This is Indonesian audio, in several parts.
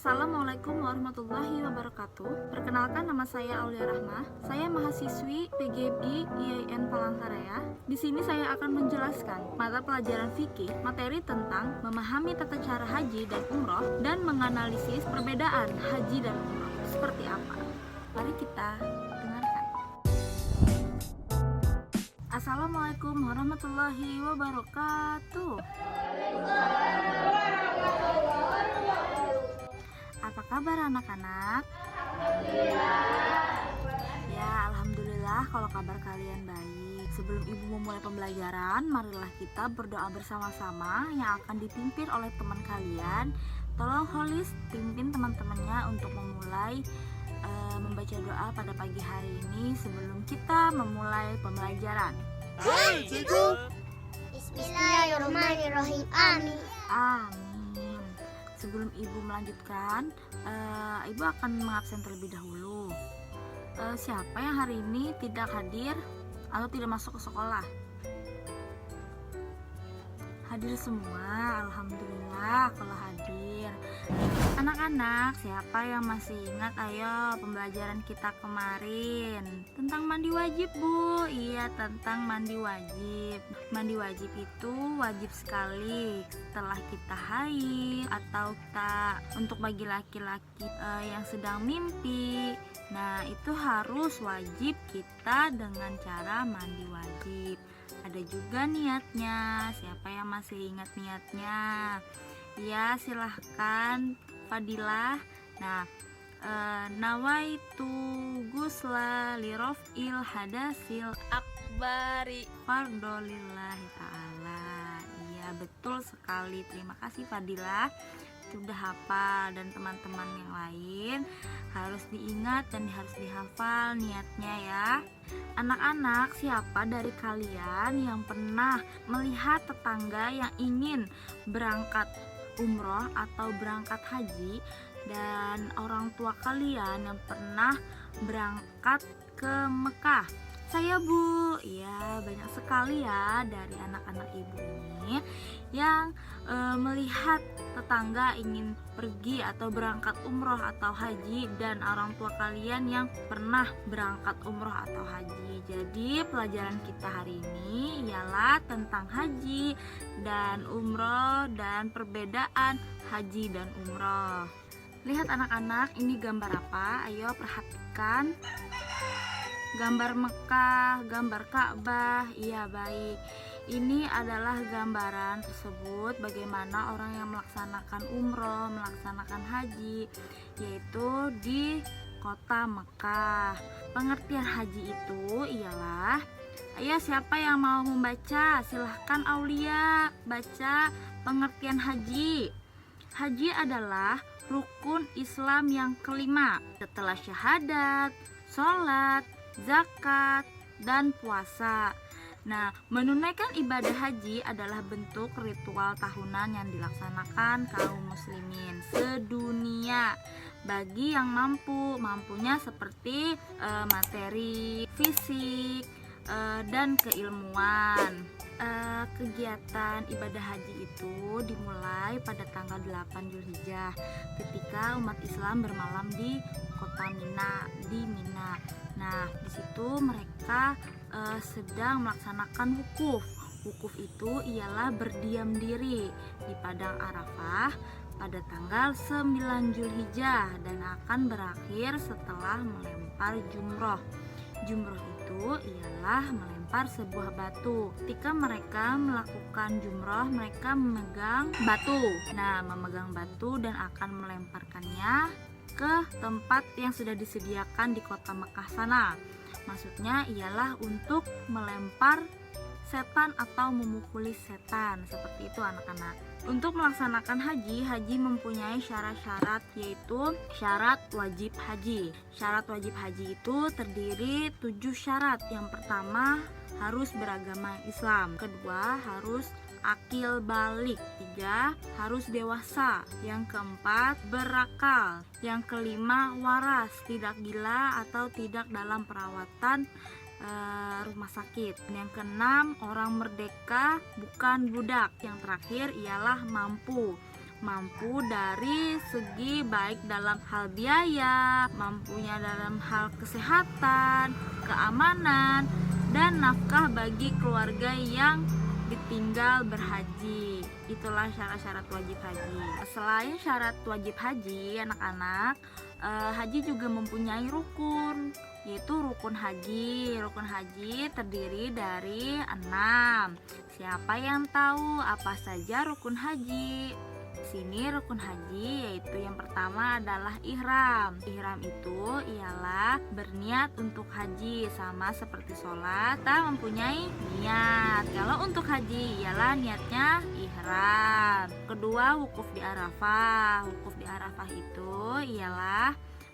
Assalamualaikum warahmatullahi wabarakatuh. Perkenalkan, nama saya Aulia Rahmah. Saya mahasiswi PGI IAIN Palangkaraya. Di sini saya akan menjelaskan mata pelajaran fikih, materi tentang memahami tata cara haji dan umroh dan menganalisis perbedaan haji dan umroh seperti apa. Mari kita dengarkan. Assalamualaikum warahmatullahi wabarakatuh. Apa kabar anak-anak? Ya, alhamdulillah kalau kabar kalian baik. Sebelum ibu memulai pembelajaran, marilah kita berdoa bersama-sama yang akan dipimpin oleh teman kalian. Tolong Holis pimpin teman-temannya untuk memulai membaca doa pada pagi hari ini sebelum kita memulai pembelajaran. Hai, cikgu. Bismillahirrahmanirrahim. Amin. Amin. Sebelum ibu melanjutkan, ibu akan mengabsen terlebih dahulu. Siapa yang hari ini tidak hadir atau tidak masuk ke sekolah? Hadir semua, alhamdulillah kalau hadir. Anak-anak, siapa yang masih ingat? Ayo, pembelajaran kita kemarin tentang mandi wajib, Bu. Iya, tentang mandi wajib. Mandi wajib itu wajib sekali setelah kita haid atau kita untuk bagi laki-laki yang sedang mimpi. Nah, itu harus wajib kita dengan cara mandi wajib. Ada juga niatnya. Siapa yang masih ingat niatnya? Ya, silahkan Fadilah. Nah, nawaitu gusla lirofil hadasil akbari fardolillahi ta'ala. Iya, betul sekali. Terima kasih Fadilah, sudah hafal, dan teman-teman yang lain harus diingat dan harus dihafal niatnya ya. Anak-anak, siapa dari kalian yang pernah melihat tetangga yang ingin berangkat umroh atau berangkat haji dan orang tua kalian yang pernah berangkat ke Mekah? Saya, Bu. Ya, banyak sekali ya dari anak-anak ibu ini yang melihat tetangga ingin pergi atau berangkat umroh atau haji dan orang tua kalian yang pernah berangkat umroh atau haji. Jadi pelajaran kita hari ini ialah tentang haji dan umroh dan perbedaan haji dan umroh. Lihat anak-anak, ini gambar apa? Ayo perhatikan. Gambar Mekah, gambar Ka'bah. Iya, baik. Ini adalah gambaran tersebut bagaimana orang yang melaksanakan umroh, melaksanakan haji, yaitu di kota Mekah. Pengertian haji itu ialah, ayo siapa yang mau membaca? Silahkan Aulia baca pengertian haji. Haji adalah rukun Islam yang kelima setelah syahadat, sholat, zakat, dan puasa. Nah, menunaikan ibadah haji adalah bentuk ritual tahunan yang dilaksanakan kaum muslimin sedunia bagi yang mampunya seperti materi, fisik, dan keilmuan. Kegiatan ibadah haji itu dimulai pada tanggal 8 Zulhijjah ketika umat Islam bermalam di kota Mina, di Mina. Nah, di situ mereka sedang melaksanakan wukuf. Wukuf itu ialah berdiam diri di padang Arafah pada tanggal 9 Zulhijjah dan akan berakhir setelah melempar jumroh. Jumroh itu ialah melempar sebuah batu. Ketika mereka melakukan jumroh, mereka memegang batu. Nah, memegang batu dan akan melemparkannya ke tempat yang sudah disediakan di kota Mekah sana. Maksudnya ialah untuk melempar setan atau memukuli setan, seperti itu anak-anak. Untuk melaksanakan haji mempunyai syarat-syarat, yaitu syarat wajib haji. Syarat wajib haji itu terdiri 7 syarat. Yang pertama, harus beragama Islam. Kedua, harus akil balik. 3, harus dewasa. Yang keempat, berakal. Yang kelima, waras, tidak gila atau tidak dalam perawatan rumah sakit. Yang keenam, orang merdeka bukan budak. Yang terakhir ialah mampu. mampu dari segi baik dalam hal biaya, mampunya dalam hal kesehatan, keamanan, dan nafkah bagi keluarga yang ditinggal berhaji. Itulah syarat-syarat wajib haji. Selain syarat wajib haji, anak-anak, haji juga mempunyai rukun, yaitu rukun haji. Rukun haji terdiri dari 6. Siapa yang tahu apa saja rukun haji? Sini rukun haji, yaitu yang pertama adalah ihram. Ihram itu ialah berniat untuk haji, sama seperti sholat, kita mempunyai niat. Kalau untuk haji ialah niatnya ihram. Kedua, wukuf di Arafah. Wukuf di Arafah itu ialah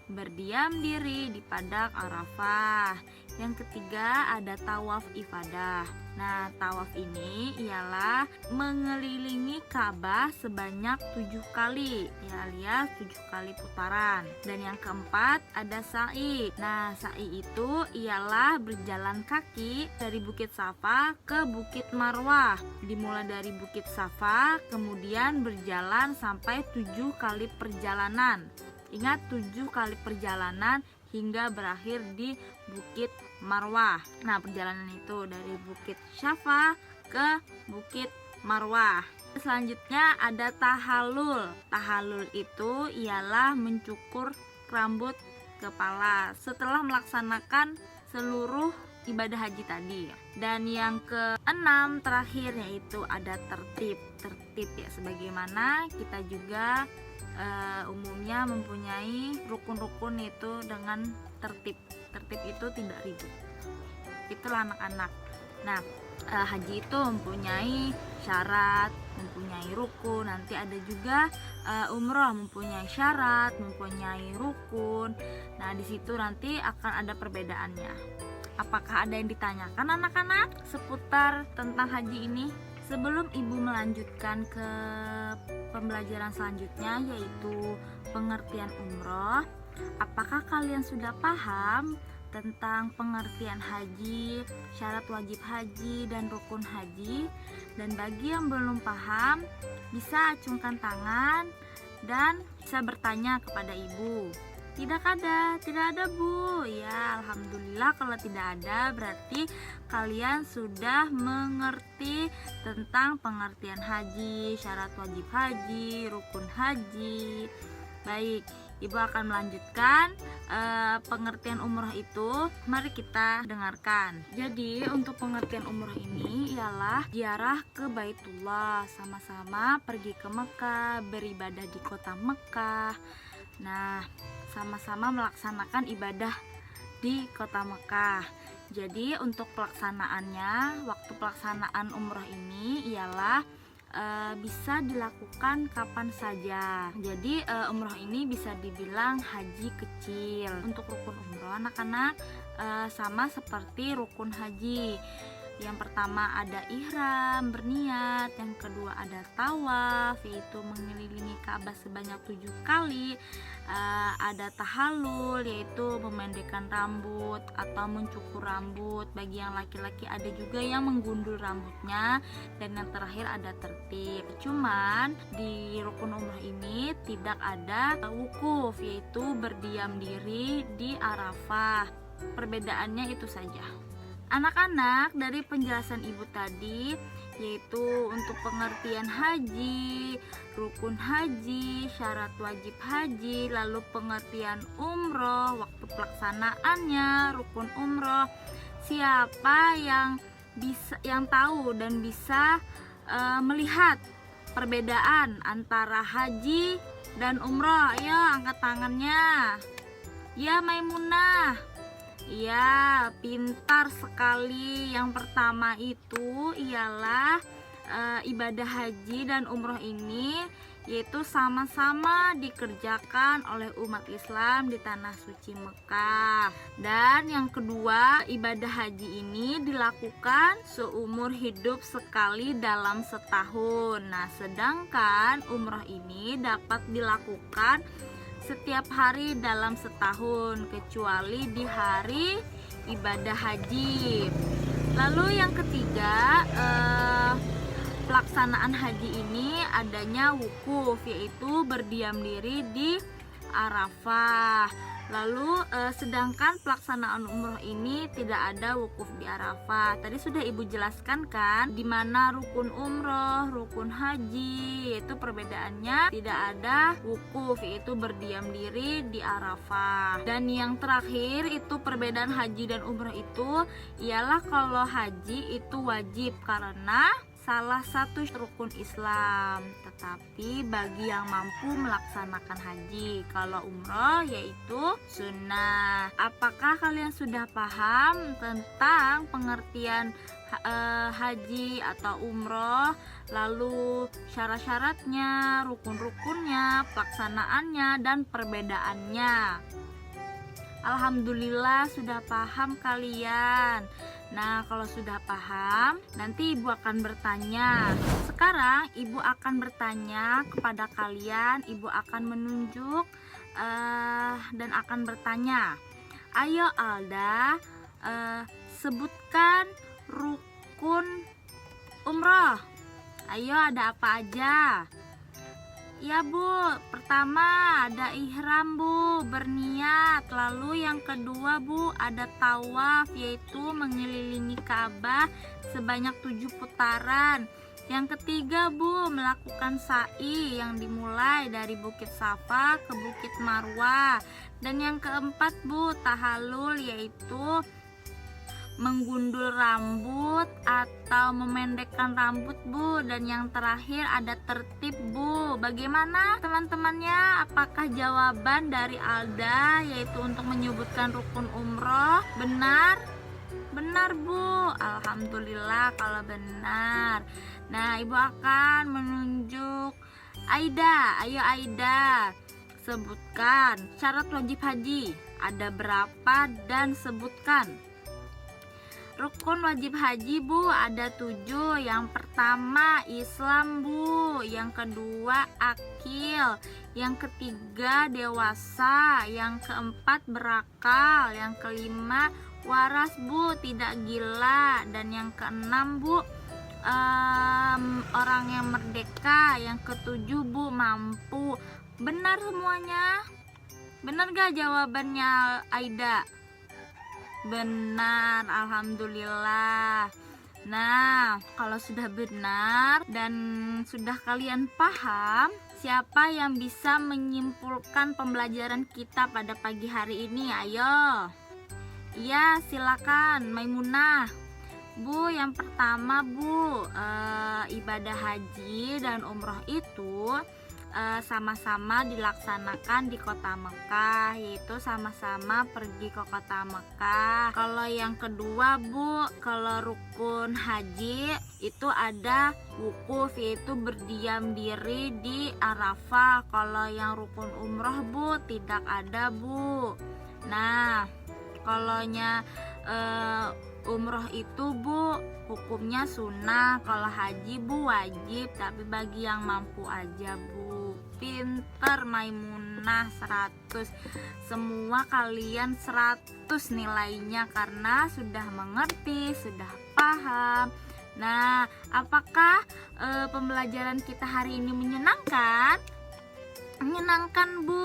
berdiam diri di padang Arafah. Yang ketiga ada tawaf ifadah. Nah, tawaf ini ialah mengelilingi Ka'bah sebanyak 7 kali, ya, alias 7 kali putaran. Dan yang keempat ada sa'i. Nah, sa'i itu ialah berjalan kaki dari Bukit Safa ke Bukit Marwah. Dimulai dari Bukit Safa, kemudian berjalan sampai 7 kali perjalanan. Ingat, 7 kali perjalanan hingga berakhir di Bukit Marwah. Nah, perjalanan itu dari Bukit Safa ke Bukit Marwah. Selanjutnya ada tahallul. Tahallul itu ialah mencukur rambut kepala setelah melaksanakan seluruh ibadah haji tadi. Dan yang keenam terakhir yaitu ada tertib. Tertib ya, sebagaimana kita juga umumnya mempunyai rukun-rukun itu dengan tertib. Tertib itu tidak ribut. Itulah anak-anak. Nah, haji itu mempunyai syarat, mempunyai rukun. Nanti ada juga umroh mempunyai syarat, mempunyai rukun. Nah, di situ nanti akan ada perbedaannya. Apakah ada yang ditanyakan anak-anak seputar tentang haji ini? Sebelum ibu melanjutkan ke pembelajaran selanjutnya, yaitu pengertian umroh, apakah kalian sudah paham tentang pengertian haji, syarat wajib haji, dan rukun haji? Dan bagi yang belum paham, bisa acungkan tangan dan bisa bertanya kepada ibu. Tidak ada Bu. Ya, alhamdulillah kalau tidak ada, berarti kalian sudah mengerti tentang pengertian haji, syarat wajib haji, rukun haji. Baik, ibu akan melanjutkan pengertian umroh itu. Mari kita dengarkan. Jadi untuk pengertian umroh ini ialah ziarah ke Baitullah, sama-sama pergi ke Mekah, beribadah di kota Mekah. Nah, sama-sama melaksanakan ibadah di kota Mekah. Jadi untuk pelaksanaannya, waktu pelaksanaan umroh ini ialah bisa dilakukan kapan saja. Jadi umroh ini bisa dibilang haji kecil. Untuk rukun umroh anak-anak sama seperti rukun haji. Yang pertama ada ihram, berniat. Yang kedua ada tawaf, yaitu mengelilingi Ka'bah sebanyak 7 kali. Ada tahallul, yaitu memendekkan rambut atau mencukur rambut. Bagi yang laki-laki ada juga yang menggundul rambutnya. Dan yang terakhir ada tertib. Cuman di rukun umrah ini tidak ada wukuf, yaitu berdiam diri di Arafah. Perbedaannya itu saja. Anak-anak, dari penjelasan ibu tadi, yaitu untuk pengertian haji, rukun haji, syarat wajib haji, lalu pengertian umroh, waktu pelaksanaannya, rukun umroh. Siapa yang tahu dan bisa melihat perbedaan antara haji dan umroh? Ayo angkat tangannya. Ya, Maimunah. Ya, pintar sekali. Yang pertama itu ialah ibadah haji dan umroh ini yaitu sama-sama dikerjakan oleh umat Islam di tanah suci Mekah. Dan yang kedua, ibadah haji ini dilakukan seumur hidup sekali dalam setahun. Nah, sedangkan umroh ini dapat dilakukan setiap hari dalam setahun, kecuali di hari ibadah haji. Lalu yang ketiga, pelaksanaan haji ini adanya wukuf, yaitu berdiam diri di Arafah. Lalu sedangkan pelaksanaan umroh ini tidak ada wukuf di Arafah. Tadi sudah Ibu jelaskan kan, di mana rukun umroh, rukun haji itu perbedaannya tidak ada wukuf, yaitu berdiam diri di Arafah. Dan yang terakhir itu perbedaan haji dan umroh itu ialah kalau haji itu wajib karena salah satu rukun Islam, tetapi bagi yang mampu melaksanakan haji. Kalau umroh yaitu sunnah. Apakah kalian sudah paham tentang pengertian haji atau umroh, lalu syarat-syaratnya, rukun-rukunnya, pelaksanaannya, dan perbedaannya? Alhamdulillah sudah paham kalian. Nah, kalau sudah paham, nanti Ibu akan bertanya. Sekarang Ibu akan bertanya kepada kalian. Ibu akan menunjuk dan akan bertanya. Ayo Alda, sebutkan rukun umroh. Ayo, ada apa aja? Ya Bu, pertama ada ihram Bu, berniat. Lalu yang kedua Bu, ada tawaf, yaitu mengelilingi Ka'bah sebanyak 7 putaran. Yang ketiga Bu, melakukan sa'i yang dimulai dari Bukit Safa ke Bukit Marwah. Dan yang keempat Bu, tahallul, yaitu menggundul rambut atau memendekkan rambut Bu. Dan yang terakhir ada tertib Bu. Bagaimana teman-temannya? Apakah jawaban dari Alda yaitu untuk menyebutkan rukun umroh benar? Benar Bu, alhamdulillah kalau benar. Nah, Ibu akan menunjuk Aida. Ayo Aida, sebutkan syarat wajib haji ada berapa dan sebutkan. Rukun wajib haji Bu ada 7. Yang pertama Islam Bu, yang kedua akil, yang ketiga dewasa, yang keempat berakal, yang kelima waras Bu, tidak gila, dan yang keenam Bu orang yang merdeka, yang ketujuh Bu mampu. Benar semuanya? Benar gak jawabannya Aida? Benar, alhamdulillah. Nah, kalau sudah benar dan sudah kalian paham, siapa yang bisa menyimpulkan pembelajaran kita pada pagi hari ini? Ayo. Iya, silakan Maimunah. Bu, yang pertama Bu, ibadah haji dan umroh itu sama-sama dilaksanakan di kota Mekah, yaitu sama-sama pergi ke kota Mekah. Kalau yang kedua Bu, kalau rukun haji itu ada wukuf, yaitu berdiam diri di Arafah. Kalau yang rukun umroh Bu tidak ada Bu. Nah, kalaunya umroh itu Bu hukumnya sunnah, kalau haji Bu wajib, tapi bagi yang mampu aja Bu. Pinter Maimunah 100. Semua kalian 100 nilainya karena sudah mengerti, sudah paham. Nah, apakah pembelajaran kita hari ini menyenangkan? Menyenangkan Bu.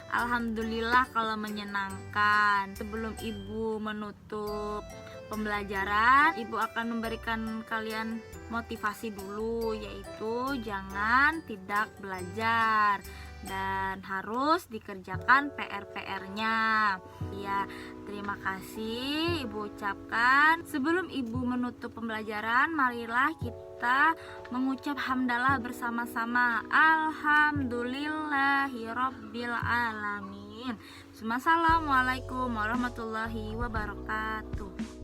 Alhamdulillah kalau menyenangkan. Sebelum Ibu menutup pembelajaran, Ibu akan memberikan kalian motivasi dulu, yaitu jangan tidak belajar dan harus dikerjakan PR-nya. Ya, terima kasih Ibu ucapkan. Sebelum Ibu menutup pembelajaran, marilah kita mengucap hamdalah bersama-sama. Alhamdulillahirabbil alamin. Assalamualaikum warahmatullahi wabarakatuh.